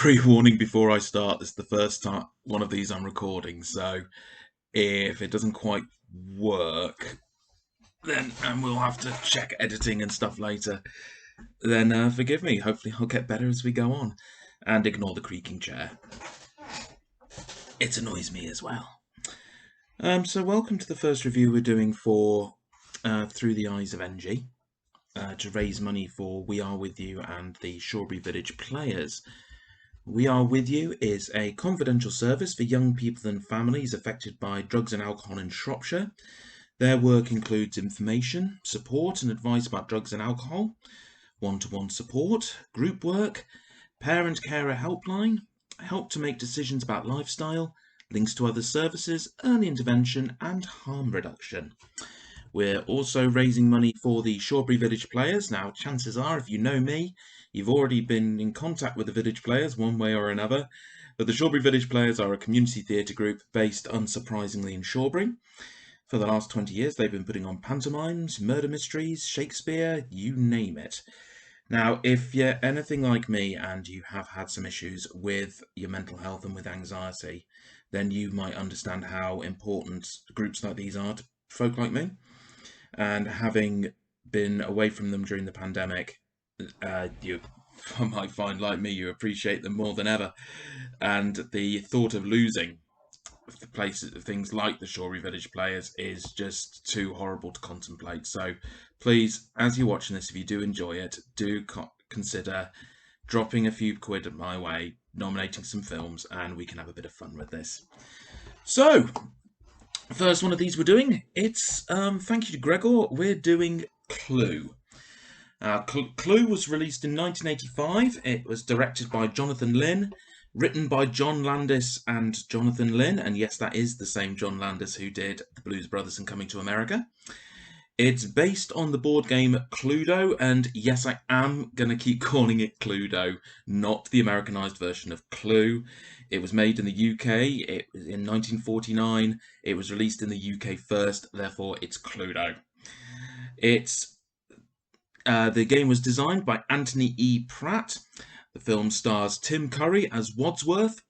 pre-warning before I start. This is the first time one of these I'm recording, so if it doesn't quite work, then and we'll have to check editing and stuff later. Then forgive me. Hopefully, I'll get better as we go on, and ignore the creaking chair. It annoys me as well. So welcome to the first review we're doing for Through the Eyes of Enji, to raise money for We Are With You and the Shawbury Village Players. We Are With You is a confidential service for young people and families affected by drugs and alcohol in Shropshire. Their work includes information, support and advice about drugs and alcohol, one-to-one support, group work, parent-carer helpline, help to make decisions about lifestyle, links to other services, early intervention and harm reduction. We're also raising money for the Shawbury Village Players. Now, chances are, if you know me, you've already been in contact with the Village Players one way or another. But the Shawbury Village Players are a community theatre group based, unsurprisingly, in Shawbury. For the last 20 years, they've been putting on pantomimes, murder mysteries, Shakespeare, you name it. Now, if you're anything like me and you have had some issues with your mental health and with anxiety, then you might understand how important groups like these are to folk like me. And having been away from them during the pandemic, you might find, like me, you appreciate them more than ever. And the thought of losing the places, things like the Shawbury Village Players, is just too horrible to contemplate. So please, as you're watching this, if you do enjoy it, do consider dropping a few quid my way, nominating some films, and we can have a bit of fun with this. So, first one of these we're doing, it's, thank you to Gregor, we're doing Clue. Clue was released in 1985. It was directed by Jonathan Lynn, written by John Landis and Jonathan Lynn, and yes, that is the same John Landis who did The Blues Brothers and Coming to America. It's based on the board game Cluedo, and yes, I am going to keep calling it Cluedo, not the Americanized version of Clue. It was made in the UK, it was in 1949, it was released in the UK first, therefore it's Cluedo. The game was designed by Anthony E. Pratt. The film stars Tim Curry as Wadsworth,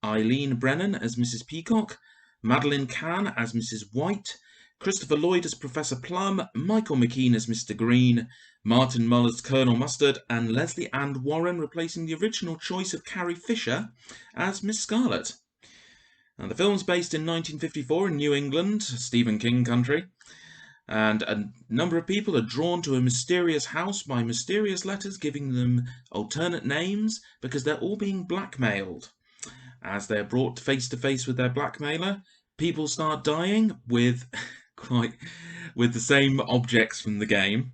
Eileen Brennan as Mrs. Peacock, Madeline Kahn as Mrs. White, Christopher Lloyd as Professor Plum, Michael McKean as Mr. Green, Martin Mull as Colonel Mustard, and Leslie Ann Warren replacing the original choice of Carrie Fisher as Miss Scarlet. Now, the film's based in 1954 in New England, Stephen King country, and a number of people are drawn to a mysterious house by mysterious letters giving them alternate names because they're all being blackmailed. As they're brought face to face with their blackmailer, people start dying with the same objects from the game.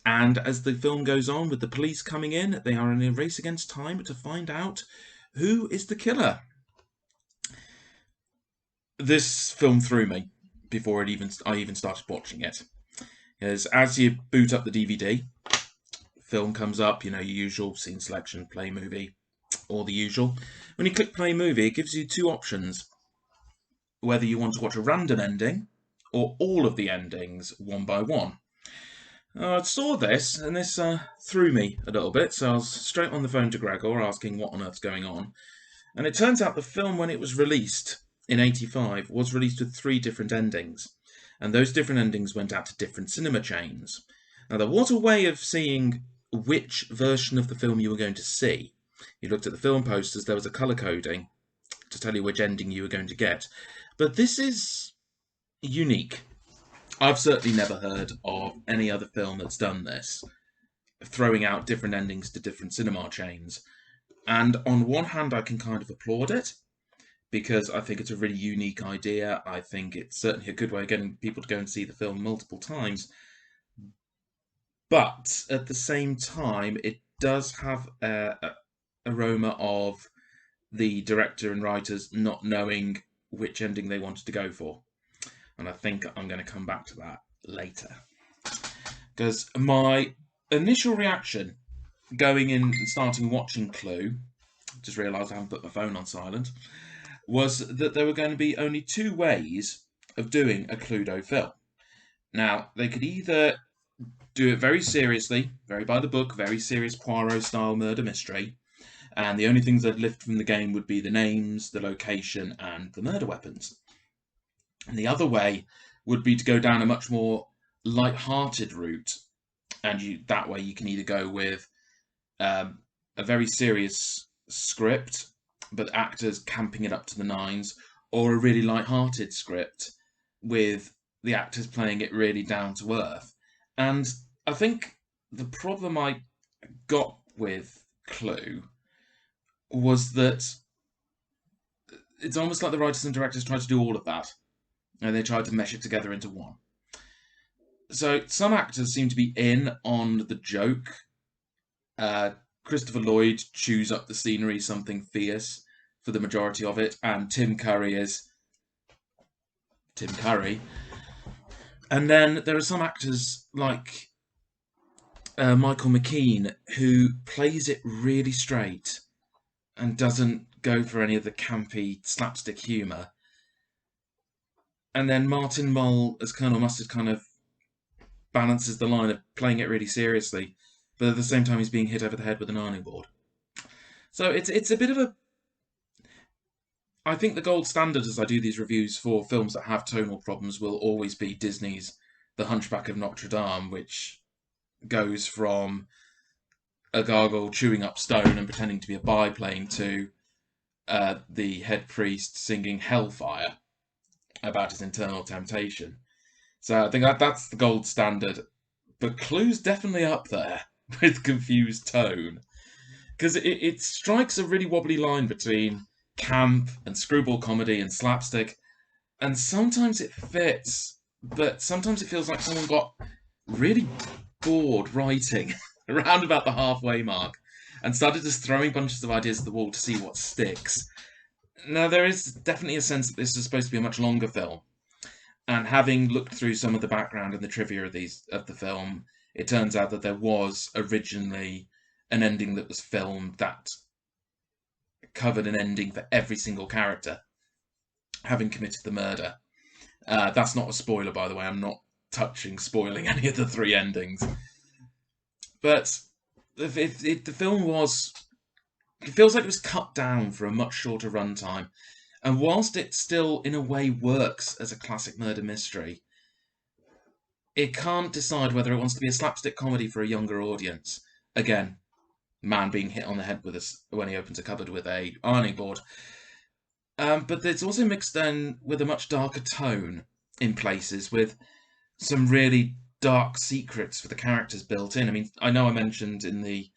And as the film goes on, with the police coming in, they are in a race against time to find out who is the killer. This film threw me before I even started watching it. As you boot up the DVD, film comes up, you know, your usual scene selection, play movie, all the usual. When you click play movie, it gives you two options. Whether you want to watch a random ending or all of the endings one by one. I saw this, and this threw me a little bit, so I was straight on the phone to Gregor asking what on earth's going on. And it turns out the film, when it was released in '85, was released with 3 different endings. And those different endings went out to different cinema chains. Now, there was a way of seeing which version of the film you were going to see. You looked at the film posters, there was a colour coding to tell you which ending you were going to get. But this is unique. I've certainly never heard of any other film that's done this, throwing out different endings to different cinema chains. And on one hand, I can kind of applaud it, because I think it's a really unique idea. I think it's certainly a good way of getting people to go and see the film multiple times. But at the same time, it does have a aroma of the director and writers not knowing which ending they wanted to go for. And I think I'm going to come back to that later. Because my initial reaction going in and starting watching Clue, just realised I haven't put my phone on silent, was that there were going to be only 2 ways of doing a Cluedo film. Now, they could either do it very seriously, very by the book, very serious Poirot-style murder mystery, and the only things I'd lift from the game would be the names, the location, and the murder weapons. And the other way would be to go down a much more light-hearted route, and that way you can either go with a very serious script, but actors camping it up to the nines, or a really light-hearted script with the actors playing it really down to earth. And I think the problem I got with Clue was that it's almost like the writers and directors tried to do all of that, and they tried to mesh it together into one. So some actors seem to be in on the joke. Christopher Lloyd chews up the scenery something fierce for the majority of it, and Tim Curry is Tim Curry. And then there are some actors like Michael McKean, who plays it really straight and doesn't go for any of the campy slapstick humour. And then Martin Mull as Colonel Mustard kind of balances the line of playing it really seriously, but at the same time he's being hit over the head with an ironing board. So it's a bit of a... I think the gold standard as I do these reviews for films that have tonal problems will always be Disney's The Hunchback of Notre Dame, which goes from a gargoyle chewing up stone and pretending to be a biplane to the head priest singing Hellfire about his internal temptation. So I think that's the gold standard. But Clue's definitely up there with confused tone, because it strikes a really wobbly line between camp and screwball comedy and slapstick, and sometimes it fits, but sometimes it feels like someone got really bored writing around about the halfway mark and started just throwing bunches of ideas at the wall to see what sticks. Now, there is definitely a sense that this is supposed to be a much longer film, and having looked through some of the background and the trivia of the film, it turns out that there was originally an ending that was filmed that covered an ending for every single character having committed the murder. That's not a spoiler, by the way. I'm not spoiling any of the three endings. But the film was... It feels like it was cut down for a much shorter runtime. And whilst it still, in a way, works as a classic murder mystery, it can't decide whether it wants to be a slapstick comedy for a younger audience. Again, man being hit on the head when he opens a cupboard with a ironing board. But it's also mixed in with a much darker tone in places, with some really dark secrets for the characters built in. I mean, I know I mentioned in the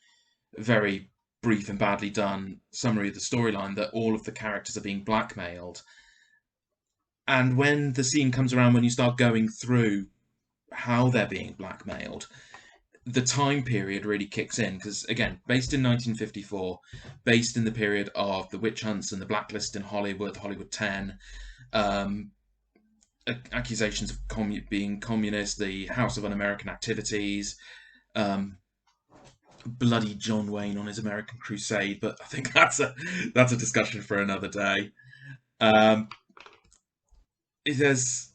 very brief and badly done summary of the storyline that all of the characters are being blackmailed. And when the scene comes around, when you start going through how they're being blackmailed, the time period really kicks in, because, again, based in 1954, based in the period of the witch hunts and the blacklist in Hollywood, Hollywood 10, accusations of being communist, the House of Un-American Activities, bloody John Wayne on his American Crusade, but I think that's a discussion for another day. There's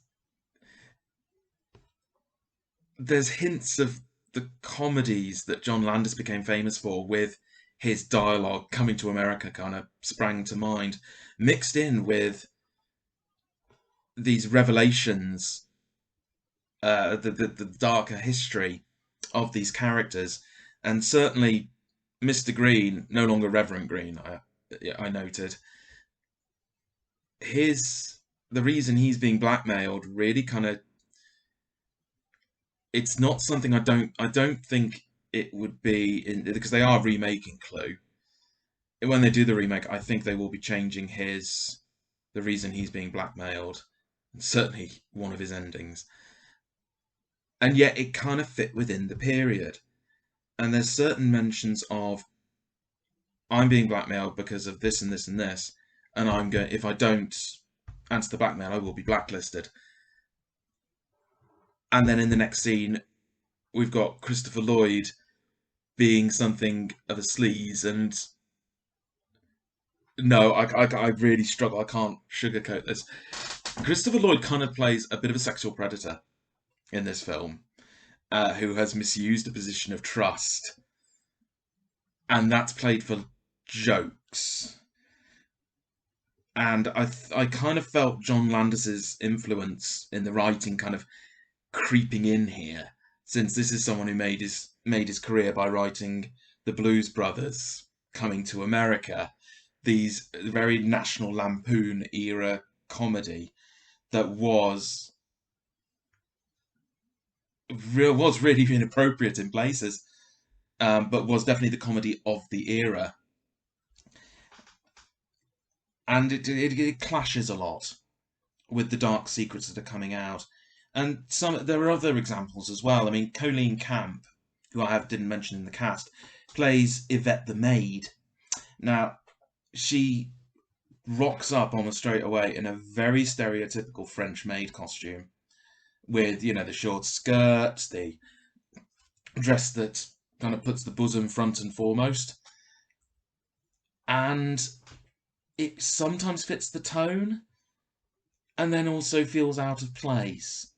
hints of the comedies that John Landis became famous for, with his dialogue coming to America kind of sprang to mind, mixed in with these revelations, the darker history of these characters. And certainly Mr. Green, no longer Reverend Green, I noted, the reason he's being blackmailed really kind of... It's not something I don't think it would be, because they are remaking Clue. When they do the remake, I think they will be changing the reason he's being blackmailed, certainly one of his endings. And yet it kind of fit within the period. And there's certain mentions of, I'm being blackmailed because of this and this and this, and if I don't answer the blackmail, I will be blacklisted. And then in the next scene, we've got Christopher Lloyd being something of a sleaze, and no, I really struggle. I can't sugarcoat this. Christopher Lloyd kind of plays a bit of a sexual predator in this film, who has misused a position of trust, and that's played for jokes. And I kind of felt John Landis's influence in the writing kind of creeping in here, since this is someone who made his career by writing The Blues Brothers, Coming to America, these very National Lampoon era comedy that was really inappropriate in places, but was definitely the comedy of the era. And it clashes a lot with the dark secrets that are coming out. And there are other examples as well. I mean, Colleen Camp, who didn't mention in the cast, plays Yvette the maid. Now, she rocks up almost straight away in a very stereotypical French maid costume, with the short skirts, the dress that kind of puts the bosom front and foremost, and it sometimes fits the tone, and then also feels out of place.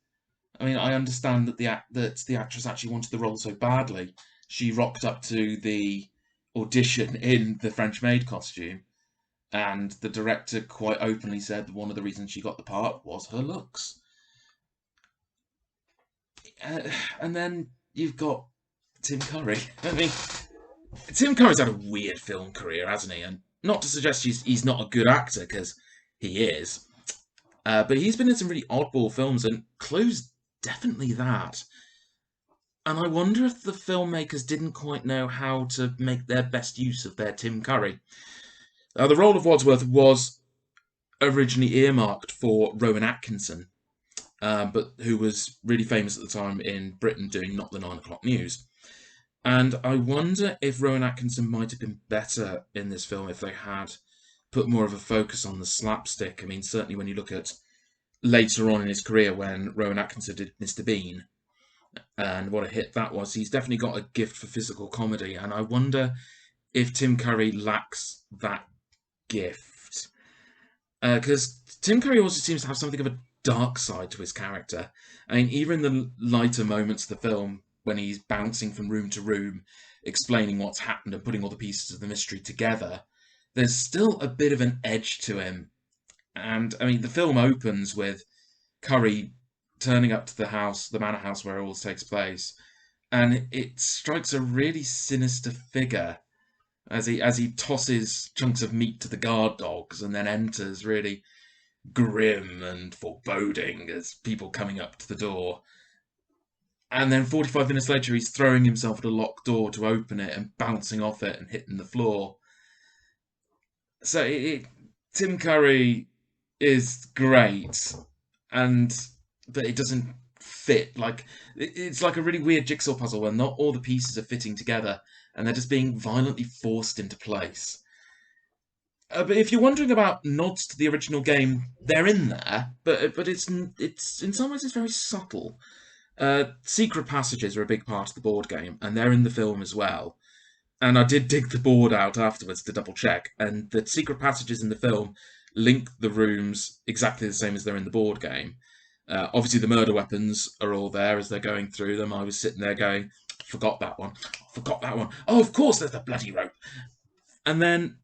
I mean, I understand that the actress actually wanted the role so badly. She rocked up to the audition in the French maid costume, and the director quite openly said that one of the reasons she got the part was her looks. And then you've got Tim Curry. I mean, Tim Curry's had a weird film career, hasn't he? And not to suggest he's not a good actor, because he is. But he's been in some really oddball films, and Clue's definitely that. And I wonder if the filmmakers didn't quite know how to make their best use of their Tim Curry. The role of Wadsworth was originally earmarked for Rowan Atkinson, but who was really famous at the time in Britain doing Not the 9 O'Clock News. And I wonder if Rowan Atkinson might have been better in this film if they had put more of a focus on the slapstick. I mean, certainly when you look at later on in his career when Rowan Atkinson did Mr. Bean, and what a hit that was, he's definitely got a gift for physical comedy, and I wonder if Tim Curry lacks that gift. Because Tim Curry also seems to have something of a dark side to his character. I mean, even in the lighter moments of the film, when he's bouncing from room to room, explaining what's happened and putting all the pieces of the mystery together, there's still a bit of an edge to him. And, I mean, the film opens with Curry turning up to the manor house where it all takes place, and it strikes a really sinister figure as he tosses chunks of meat to the guard dogs, and then enters really grim and foreboding as people coming up to the door. And then 45 minutes later, he's throwing himself at a locked door to open it and bouncing off it and hitting the floor. So Tim Curry is great, but it doesn't fit. Like, it's like a really weird jigsaw puzzle where not all the pieces are fitting together, and they're just being violently forced into place. But if you're wondering about nods to the original game, they're in there, but it's in some ways it's very subtle. Secret passages are a big part of the board game, and they're in the film as well. And I did dig the board out afterwards to double check, and the secret passages in the film link the rooms exactly the same as they're in the board game. Obviously, the murder weapons are all there as they're going through them. I was sitting there going, forgot that one. Oh, of course, there's the bloody rope. And then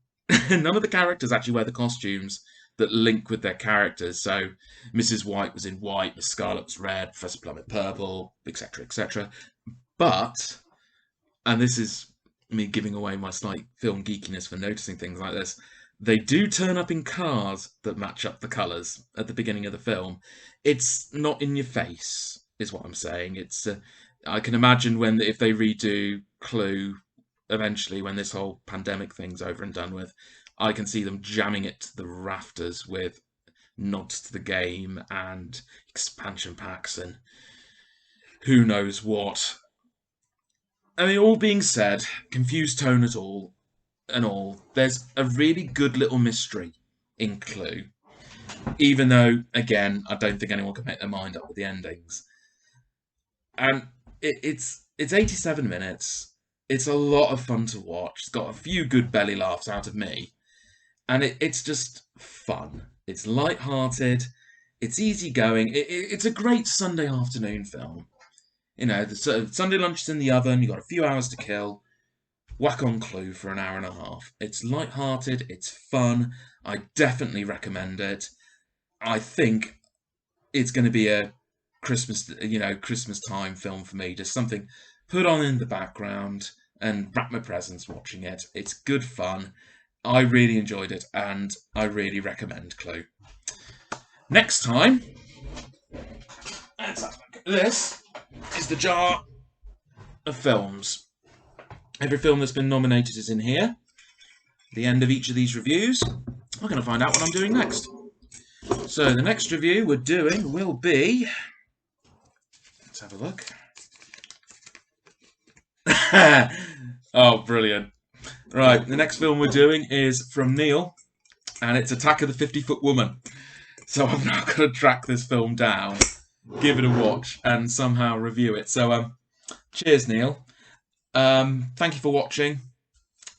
none of the characters actually wear the costumes that link with their characters. So Mrs. White was in white, Miss Scarlet was red, Professor Plummet purple, etc., etc. But, and this is me giving away my slight film geekiness for noticing things like this, they do turn up in cars that match up the colours at the beginning of the film. It's not in your face, is what I'm saying. It's I can imagine if they redo Clue eventually, when this whole pandemic thing's over and done with, I can see them jamming it to the rafters with nods to the game and expansion packs and who knows what. I mean, all being said, confused tone at all, there's a really good little mystery in Clue. Even though, again, I don't think anyone can make their mind up with the endings. And it's 87 minutes. It's a lot of fun to watch. It's got a few good belly laughs out of me. And it's just fun. It's light-hearted. It's easygoing. It's a great Sunday afternoon film. The Sunday lunch is in the oven. You've got a few hours to kill. whack on Clue for an hour and a half. It's light-hearted, it's fun. I definitely recommend it. I think it's going to be a Christmas time film for me. Just something put on in the background and wrap my presents watching it. It's good fun. I really enjoyed it, and I really recommend Clue. Next time, let's have a look at this. Is the jar of films. Every film that's been nominated is in here. At the end of each of these reviews, we're going to find out what I'm doing next. So the next review we're doing will be... Let's have a look. Oh, brilliant. Right, the next film we're doing is from Neil, and it's Attack of the 50-Foot Woman. So I've now got to track this film down, give it a watch, and somehow review it. So, cheers, Neil. Thank you for watching.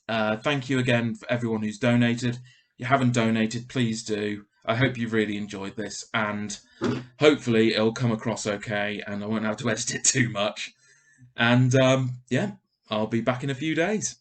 Thank you again for everyone who's donated. If you haven't donated, please do. I hope you've really enjoyed this, and hopefully it'll come across okay, and I won't have to edit it too much. And yeah, I'll be back in a few days.